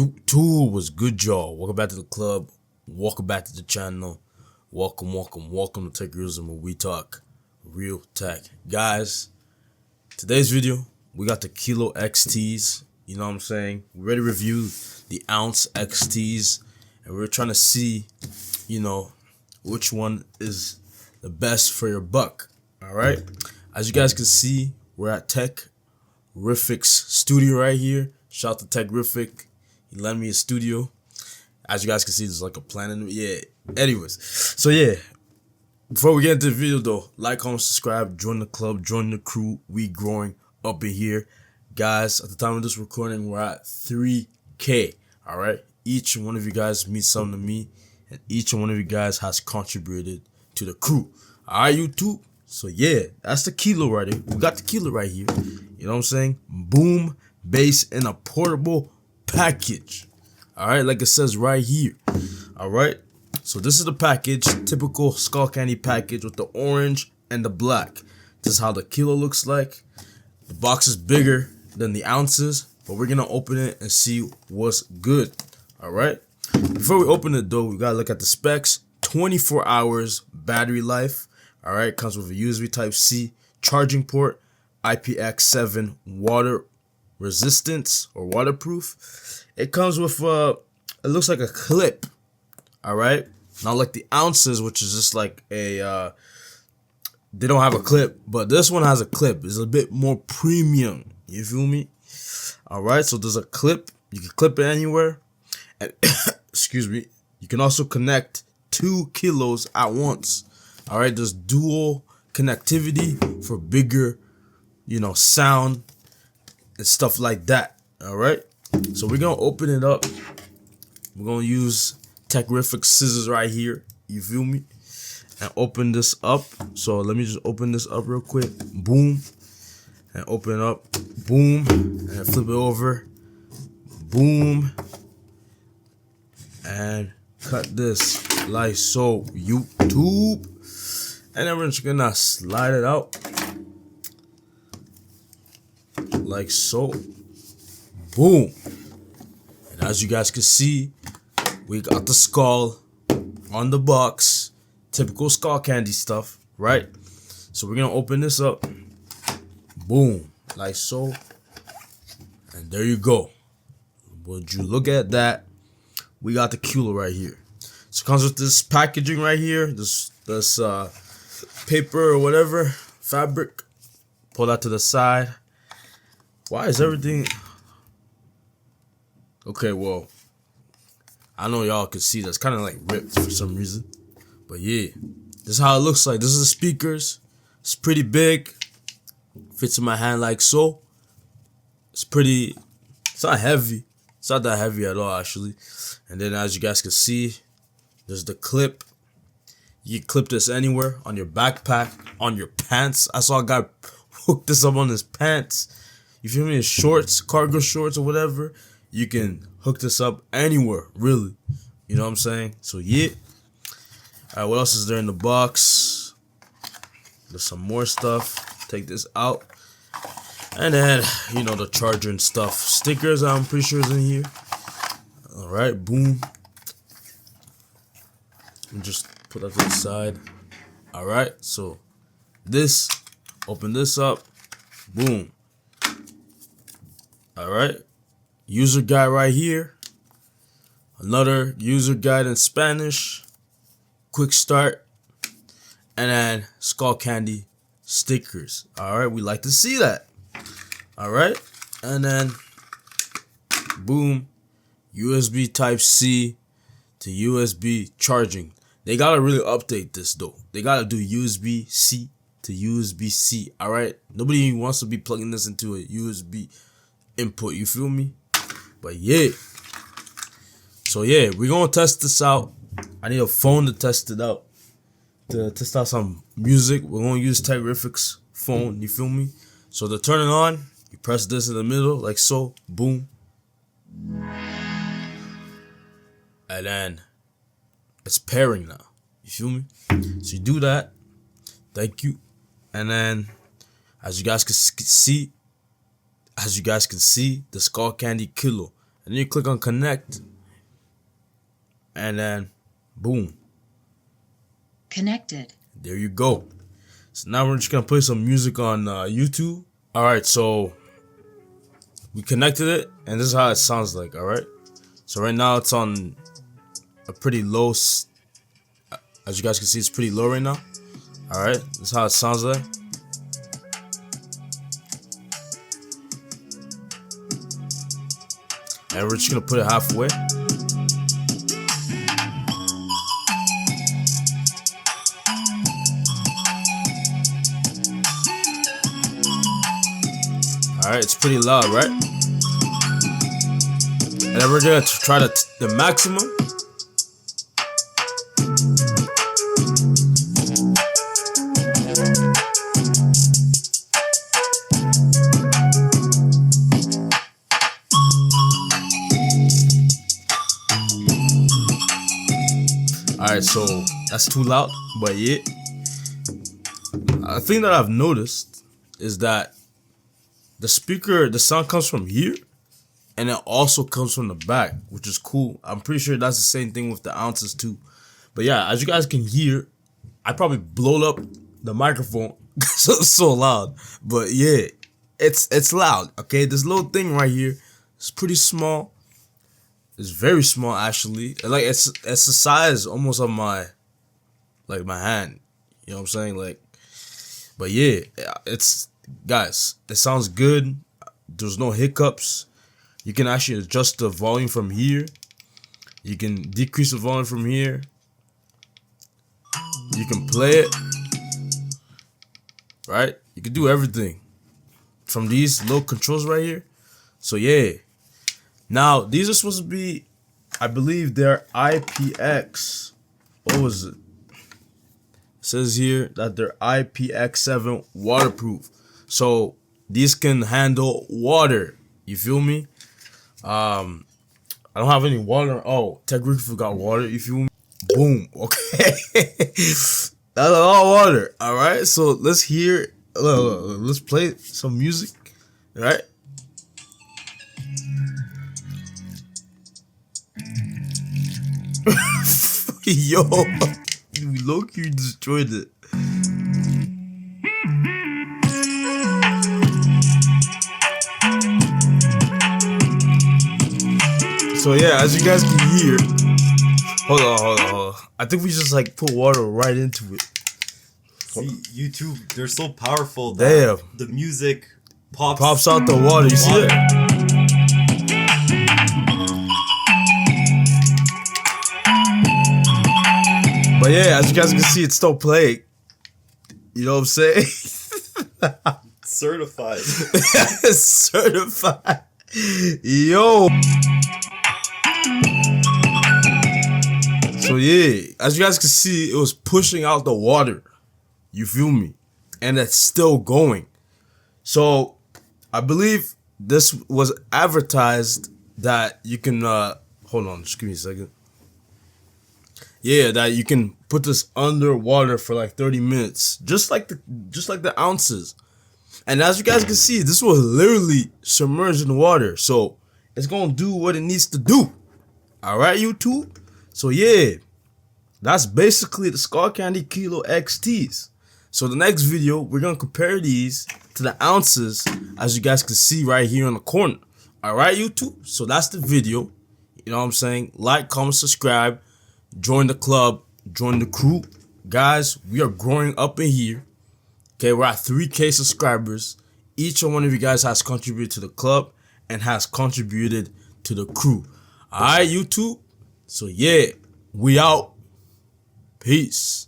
YouTube was good, y'all. Welcome back to the club. Welcome back to the channel. Welcome to Techerism, where we talk real tech. Guys, today's video, we got the Kilo XTs. You know what I'm saying? We already reviewed the Ounce XTs, and we're trying to see, which one is the best for your buck. Alright? As you guys can see, we're at Techrific's studio right here. Shout out to Techrific. He lent me a studio. As you guys can see, there's like a plan in it. Yeah. Anyways. So yeah. Before we get into the video though, like, comment, subscribe, join the club, join the crew. We growing up in here. Guys, at the time of this recording, we're at 3K. Alright? Each one of you guys means something to me. And each one of you guys has contributed to the crew. Alright, YouTube? So yeah, that's the Kilo right here. We got the Kilo right here. You know what I'm saying? Boom, bass, in a portable package. Alright, like it says right here. Alright, so this is the package. Typical Skullcandy package with the orange and the black. This is how the Kilo looks like. The box is bigger than the ounces, but we're gonna open it and see what's good. Alright, before we open it though, we gotta look at the specs. 24 hours battery life. Alright, comes with a USB Type-C charging port, IPX7 water resistance or waterproof. It comes with it looks like a clip. Alright, not like the ounces, which is just like a they don't have a clip, but this one has a clip. It's a bit more premium, you feel me? Alright, so there's a clip. You can clip it anywhere, and excuse me, you can also connect 2 kilos at once. Alright, there's dual connectivity for bigger, sound and stuff like that. Alright, so we're gonna open it up. We're gonna use Techrific scissors right here, you feel me, and open this up. So let me just open this up real quick. Boom, and open it up. Boom, and flip it over. Boom, and cut this like so, YouTube. And then we're just gonna slide it out like so. Boom. And as you guys can see, we got the skull on the box. Typical Skullcandy stuff, right? So we're gonna open this up. Boom. Like so. And there you go. Would you look at that? We got the Kilo right here. So it comes with this packaging right here. This paper or whatever, fabric. Pull that to the side. Why is everything okay? Well, I know y'all can see that's kind of like ripped for some reason, but yeah, this is how it looks like. This is the speakers. It's pretty big, fits in my hand like so. It's not heavy. It's not that heavy at all actually. And then as you guys can see, there's the clip. You can clip this anywhere, on your backpack, on your pants. I saw a guy hook this up on his pants. You feel me? His shorts, cargo shorts or whatever. You can hook this up anywhere, really. You know what I'm saying? So yeah. Alright, what else is there in the box? There's some more stuff. Take this out. And then, the charger and stuff. Stickers, I'm pretty sure is in here. Alright, boom. And just put that to the side. Alright, so open this up. Boom. Alright. User guide right here. Another user guide in Spanish. Quick start. And then Skullcandy stickers. Alright, we like to see that. Alright. And then boom. USB Type-C to USB charging. They gotta really update this though. They gotta do USB-C to USB-C. Alright? Nobody wants to be plugging this into a USB input. You feel me? But yeah. So yeah, we're gonna test this out. I need a phone to test it out. To test out some music. We're gonna use Techrific's phone. You feel me? So to turn it on, you press this in the middle like so. Boom. And then it's pairing now. You feel me? So you do that. Thank you. And then as you guys can see, the Skullcandy Kilo. and then you click on connect, and then boom, connected. There you go. So now we're just gonna play some music on YouTube. All right, so we connected it, and this is how it sounds like. All right, so right now it's on a pretty low. As you guys can see, it's pretty low right now. All right, this is how it sounds like. And we're just gonna put it halfway. Alright, it's pretty loud, right? And then we're gonna try the maximum. Alright, so that's too loud, but yeah. A thing that I've noticed is that the sound comes from here, and it also comes from the back, which is cool. I'm pretty sure that's the same thing with the ounces too. But yeah, as you guys can hear, I probably blowed up the microphone because it's so loud. But yeah, it's loud. Okay, this little thing right here is pretty small. It's very small actually. Like it's the size almost of my hand. You know what I'm saying? Like, but yeah, it's. Guys, it sounds good. There's no hiccups. You can actually adjust the volume from here. You can decrease the volume from here. You can play it. Right? You can do everything from these little controls right here. So yeah. Now, these are supposed to be, I believe they're IPX. What was it? It says here that they're IPX7 waterproof. So these can handle water. You feel me? I don't have any water. Oh, Tech Rick forgot water. You feel me? Boom. Okay. That's a lot of water. All right. So let's hear. Let's play some music. All right. Yo, low-key destroyed it. So yeah, as you guys can hear, hold on. I think we just like put water right into it. See, YouTube, they're so powerful. Damn. The music pops out the water. You see it? But yeah, as you guys can see, it's still playing. You know what I'm saying? Certified. Certified. Yo. So yeah, as you guys can see, it was pushing out the water. You feel me? And it's still going. So I believe this was advertised that you can hold on, just give me a second. Yeah, that you can put this underwater for like 30 minutes. Just like the ounces. And as you guys can see, this was literally submerged in water. So it's gonna do what it needs to do. Alright, YouTube? So yeah, that's basically the Skullcandy Kilo XTs. So the next video, we're gonna compare these to the ounces, as you guys can see right here in the corner. Alright, YouTube? So that's the video. You know what I'm saying? Like, comment, subscribe, join the club, join the crew. Guys, we are growing up in here. Okay, we're at 3K subscribers. Each one of you guys has contributed to the club and has contributed to the crew. Alright, YouTube? So yeah, we out. Peace.